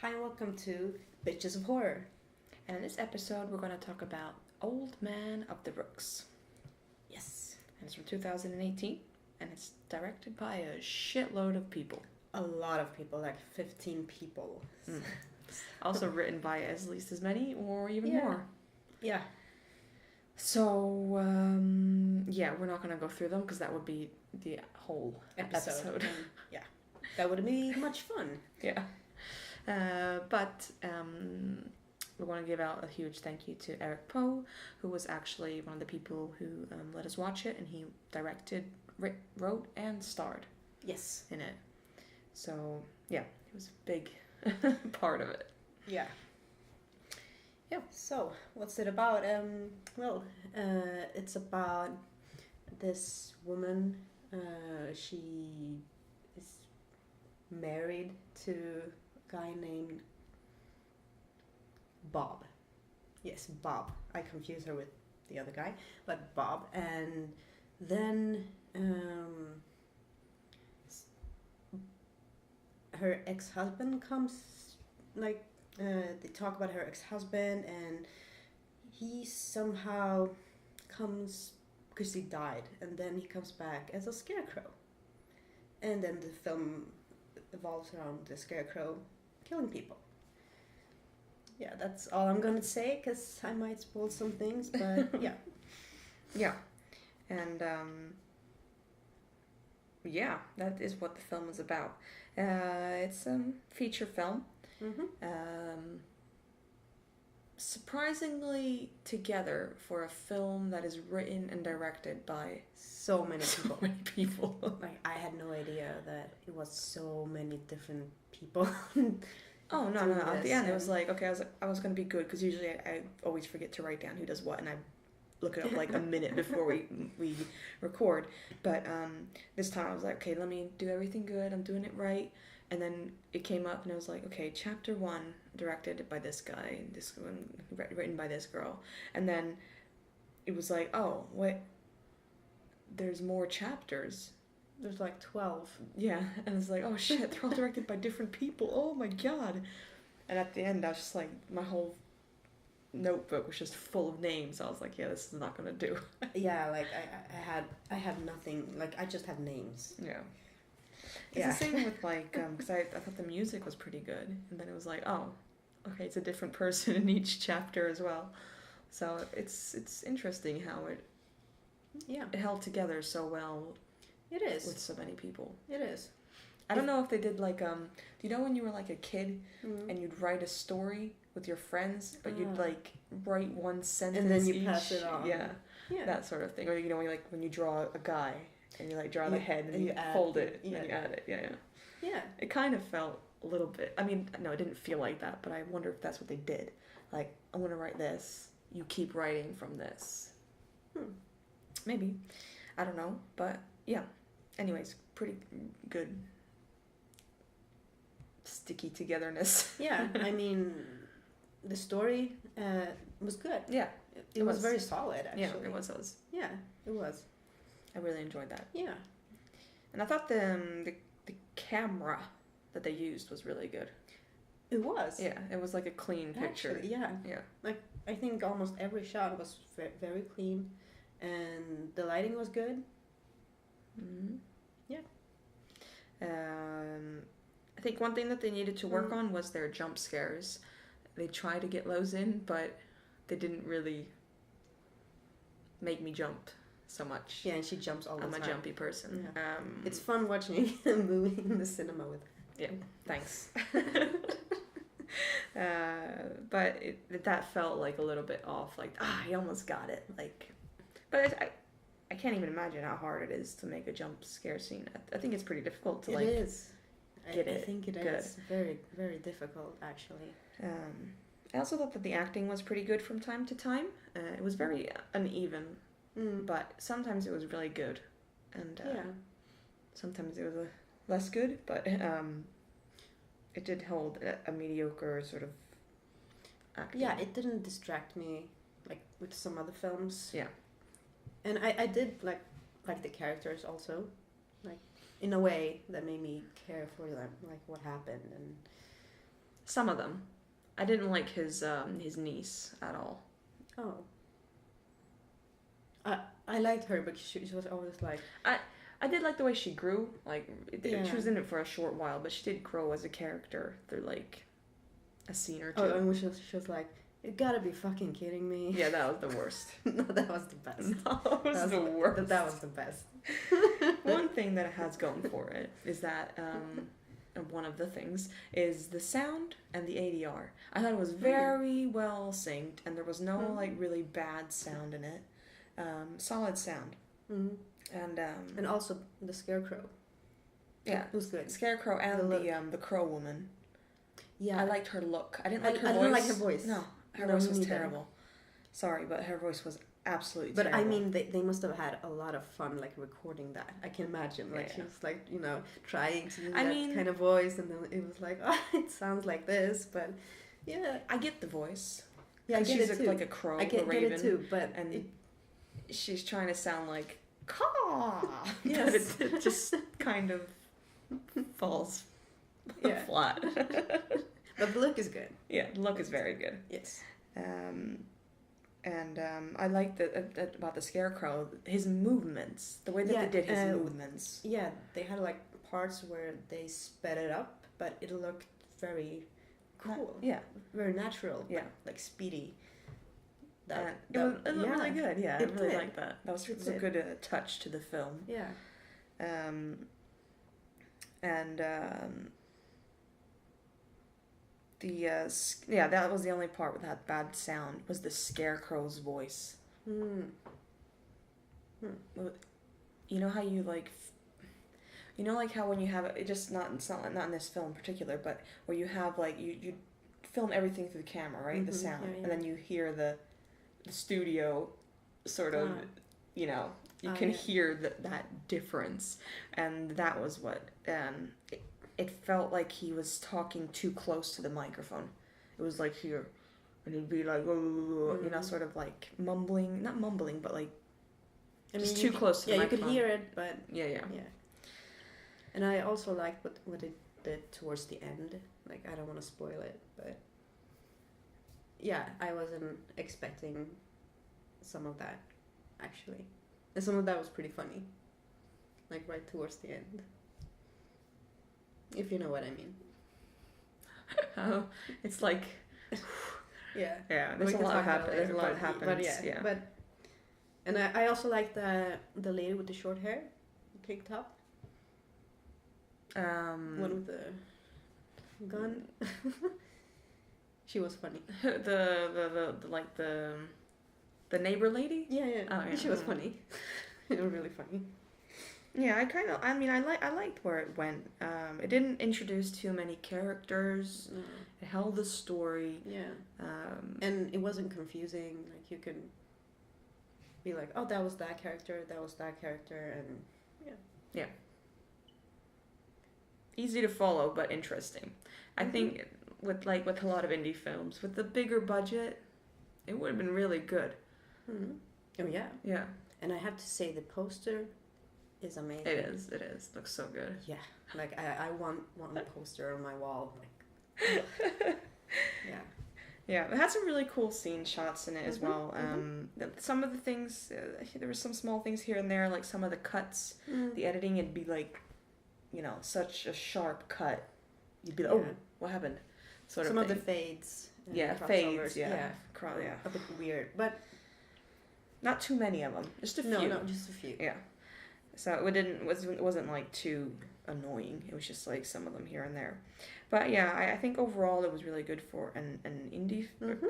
and welcome to Bitches of Horror. And in this episode, we're going to talk about Old Man of the Rooks. Yes. And it's from 2018, and it's directed by a shitload of people. A lot of people, like 15 people. Also written by at least as many, or even Yeah. more. Yeah. So, we're not going to go through them, because that would be the whole episode. Yeah. That would be much fun. Yeah. But we want to give out a huge thank you to Eric Poe, who was actually one of the people who let us watch it, and he directed, wrote, and starred Yes. in it. So, yeah, he was a big part of it. Yeah. Yeah. So, what's it about? It's about this woman. She is married to a guy named Bob. Yes, Bob. I confuse her with the other guy, but Bob. And then her ex-husband comes, they talk about her ex-husband, and he somehow comes, because he died, and then he comes back as a scarecrow. And then the film evolves around the scarecrow killing people. Yeah, that's all I'm gonna say, because I might spoil some things, but yeah. Yeah. And, that is what the film is about. It's a feature film. Mm-hmm. Surprisingly together for a film that is written and directed by So many people. so many people. Like, I had no idea that it was so many different people. Oh, no. doing At the this, end, it and- was like, okay, I was going to be good, because usually I always forget to write down who does what, and I look it up like a minute before we record. But this time I was like, okay, let me do everything good. I'm doing it right. And then it came up, and I was like, okay, chapter 1, directed by this guy, this one written by this girl. And then it was like, oh, wait, there's more chapters. There's like 12. Yeah, and it's like, oh shit, they're all directed by different people. Oh my god. And at the end, I was just like, my whole notebook was just full of names. I was like, yeah, this is not gonna do. Yeah, like I had nothing. Like, I just have names. Yeah. It's Yeah. the same with like, because I thought the music was pretty good, and then it was like, oh, okay, it's a different person in each chapter as well. So it's interesting how it held together so well It is. with so many people. It is. I don't know if they did like, do you know when you were like a kid Mm. and you'd write a story with your friends, but you'd like write one sentence And then you each? pass it on. Yeah, Yeah. that sort of thing. Or when you draw a guy and you like draw the You- head and and you you add- fold it and yeah. then you add it. Yeah. Yeah. It kind of felt a little bit. I mean, no, it didn't feel like that, but I wonder if that's what they did. Like, I want to write this. You keep writing from this. Maybe. I don't know, but yeah. Anyways, pretty good sticky togetherness. Yeah. I mean, the story was good. Yeah. It was very solid, actually. Yeah, it was. Yeah, it was. I really enjoyed that. Yeah. And I thought the camera that they used was really good. It was. Yeah, it was like a clean picture. Actually, yeah. Yeah. Like, I think almost every shot was very clean, and the lighting was good. Mm-hmm. Yeah. I think one thing that they needed to work on was their jump scares. They tried to get those in, but they didn't really make me jump so much. Yeah, and she jumps all the I'm time. a jumpy person. Yeah. It's fun watching a movie in the cinema with. Yeah, thanks. But that felt like a little bit off. Like, he almost got it. Like, but I can't even imagine how hard it is to make a jump scare scene. I think it's pretty difficult to It is. get I it think it good. is very, very difficult, actually. I also thought that the acting was pretty good from time to time. It was very uneven, but sometimes it was really good, and sometimes it was less good. But it did hold a mediocre sort of acting. Yeah, it didn't distract me like with some other films. Yeah. And I did like the characters also, like in a way that made me care for them, like what happened, and Some of them. I didn't like his niece at all. Oh. I liked her, but she was always like. I did like the way she grew. Like, Yeah. she was in it for a short while, but she did grow as a character through, like, a scene or two. Oh, and when she was like, "You gotta be fucking kidding me." Yeah, that was the worst. No, that was the best. No, that was the worst. That was the best. One thing that it has going for it is that one of the things is the sound and the ADR. I thought it was very well synced, and there was no like really bad sound in it. Solid sound. Mm-hmm. And also the scarecrow. Yeah, it was good. Scarecrow and the crow woman. Yeah, I liked her look. I didn't like her voice. I didn't like her voice. No, her voice was terrible. Sorry, but her voice was absolutely terrible. But I mean, they must have had a lot of fun, like, recording that. I can imagine. Like, she was, like, trying to do that kind of voice, and then it was like, oh, it sounds like this, but yeah. I get the voice. Yeah, I get she's it too. Like a crow, I get raven. it too, but... And she's trying to sound like, caw! Yes. But it just kind of falls flat. But the look is good. Yeah, the look is very good. Yes. I liked about the Scarecrow, his movements, the way that they did his movements. Yeah, they had like parts where they sped it up, but it looked very cool. Very natural. Yeah, like speedy. It looked really good. Yeah, I really liked that. That was a good touch to the film. Yeah. That was the only part with that bad sound, was the Scarecrow's voice. You know how you like, like how when you have it, just not in this film in particular, but where you have like you film everything through the camera, right? The sound, and then you hear the studio sort of, you can hear that difference, and that was what it felt like he was talking too close to the microphone. It was like here, and he'd be like, sort of like mumbling, not mumbling, but like just too close to the microphone. Yeah, you could hear it, but yeah. And I also liked what it did towards the end. Like, I don't want to spoil it, but yeah, I wasn't expecting some of that, actually. And some of that was pretty funny. Like, right towards the end. If you know what I mean. Oh, it's like... Yeah. Yeah, there's a lot that happens. But and I also like the lady with the short hair, the pink top. One with the gun. She was funny. The neighbor lady? Yeah. Oh, yeah. She was funny. It was really funny. Yeah, I liked where it went. It didn't introduce too many characters. No. It held the story. Yeah. And it wasn't confusing. Like, you could be like, oh, that was that character, and yeah. Easy to follow, but interesting. I think with a lot of indie films, with the bigger budget, it would have been really good. Mm-hmm. Oh yeah. Yeah. And I have to say, the poster is amazing. It is. Looks so good. Yeah. Like, I want a poster on my wall. Like, yeah. Yeah, it had some really cool scene shots in it as well. Some of the things, there were some small things here and there, like some of the cuts, the editing, it'd be like, such a sharp cut. You'd be like, oh, what happened? Some of the fades. Fades, yeah. A bit weird, but... Not too many of them, just a few. No, just a few. Yeah. So it wasn't like too annoying. It was just like some of them here and there. But yeah, I think overall it was really good for an indie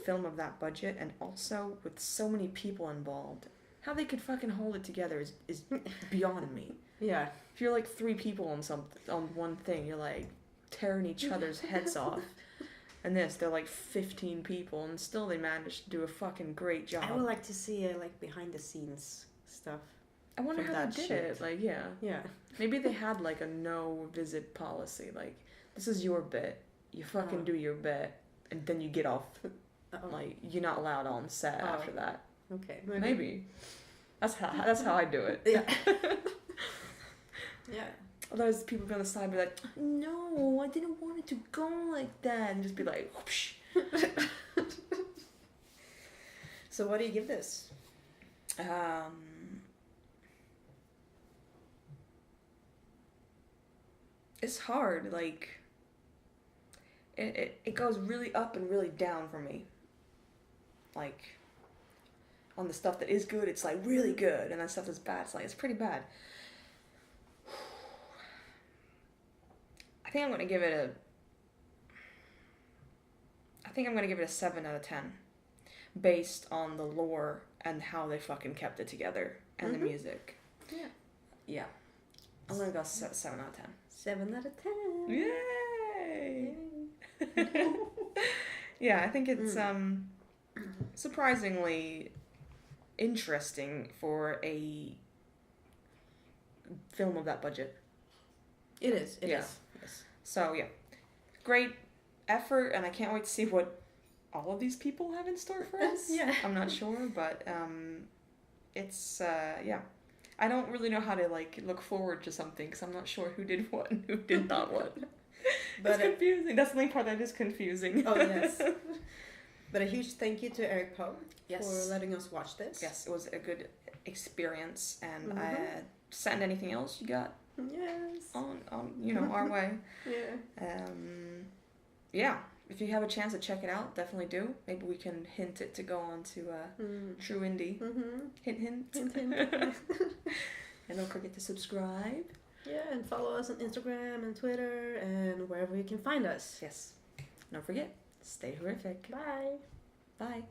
film of that budget, and also with so many people involved. How they could fucking hold it together is beyond me. Yeah. If you're like 3 people on one thing, you're like tearing each other's heads off. And they're like 15 people, and still they managed to do a fucking great job. I would like to see like behind the scenes stuff. I wonder how they did it. Like, yeah. Maybe they had like a no visit policy. Like, this is your bit. You fucking do your bit, and then you get off. Like, you're not allowed on set after that. Okay. Maybe. That's how I do it. Yeah. Yeah. Otherwise, people be on the side be like, no, I didn't want it to go like that. And just be like, whoosh. So what do you give this? It's hard. Like, it goes really up and really down for me. Like, on the stuff that is good, it's like really good. And then stuff that's bad, it's like, it's pretty bad. I think I'm gonna give it a 7 out of 10, based on the lore and how they fucking kept it together and the music. Yeah. Yeah. I'm gonna go 7 out of 10. 7 out of 10. Yay! Yeah, I think it's surprisingly interesting for a film of that budget. It is. It Yeah. is. Yes. So yeah, great effort, and I can't wait to see what all of these people have in store for us. Yeah. I'm not sure, but it's yeah. I don't really know how to like look forward to something because I'm not sure who did what and who did not what. But it's confusing. That's the only part that is confusing. Oh yes. But a huge thank you to Eric Poe for letting us watch this. Yes, it was a good experience, and send anything else you got. Yes. On our way. Yeah. Yeah. If you have a chance to check it out, definitely do. Maybe we can hint it to go on to True Indie. Mm-hmm. Hint, hint. Hint, hint. And don't forget to subscribe. Yeah, and follow us on Instagram and Twitter and wherever you can find us. Yes. Don't forget, stay horrific. Bye. Bye.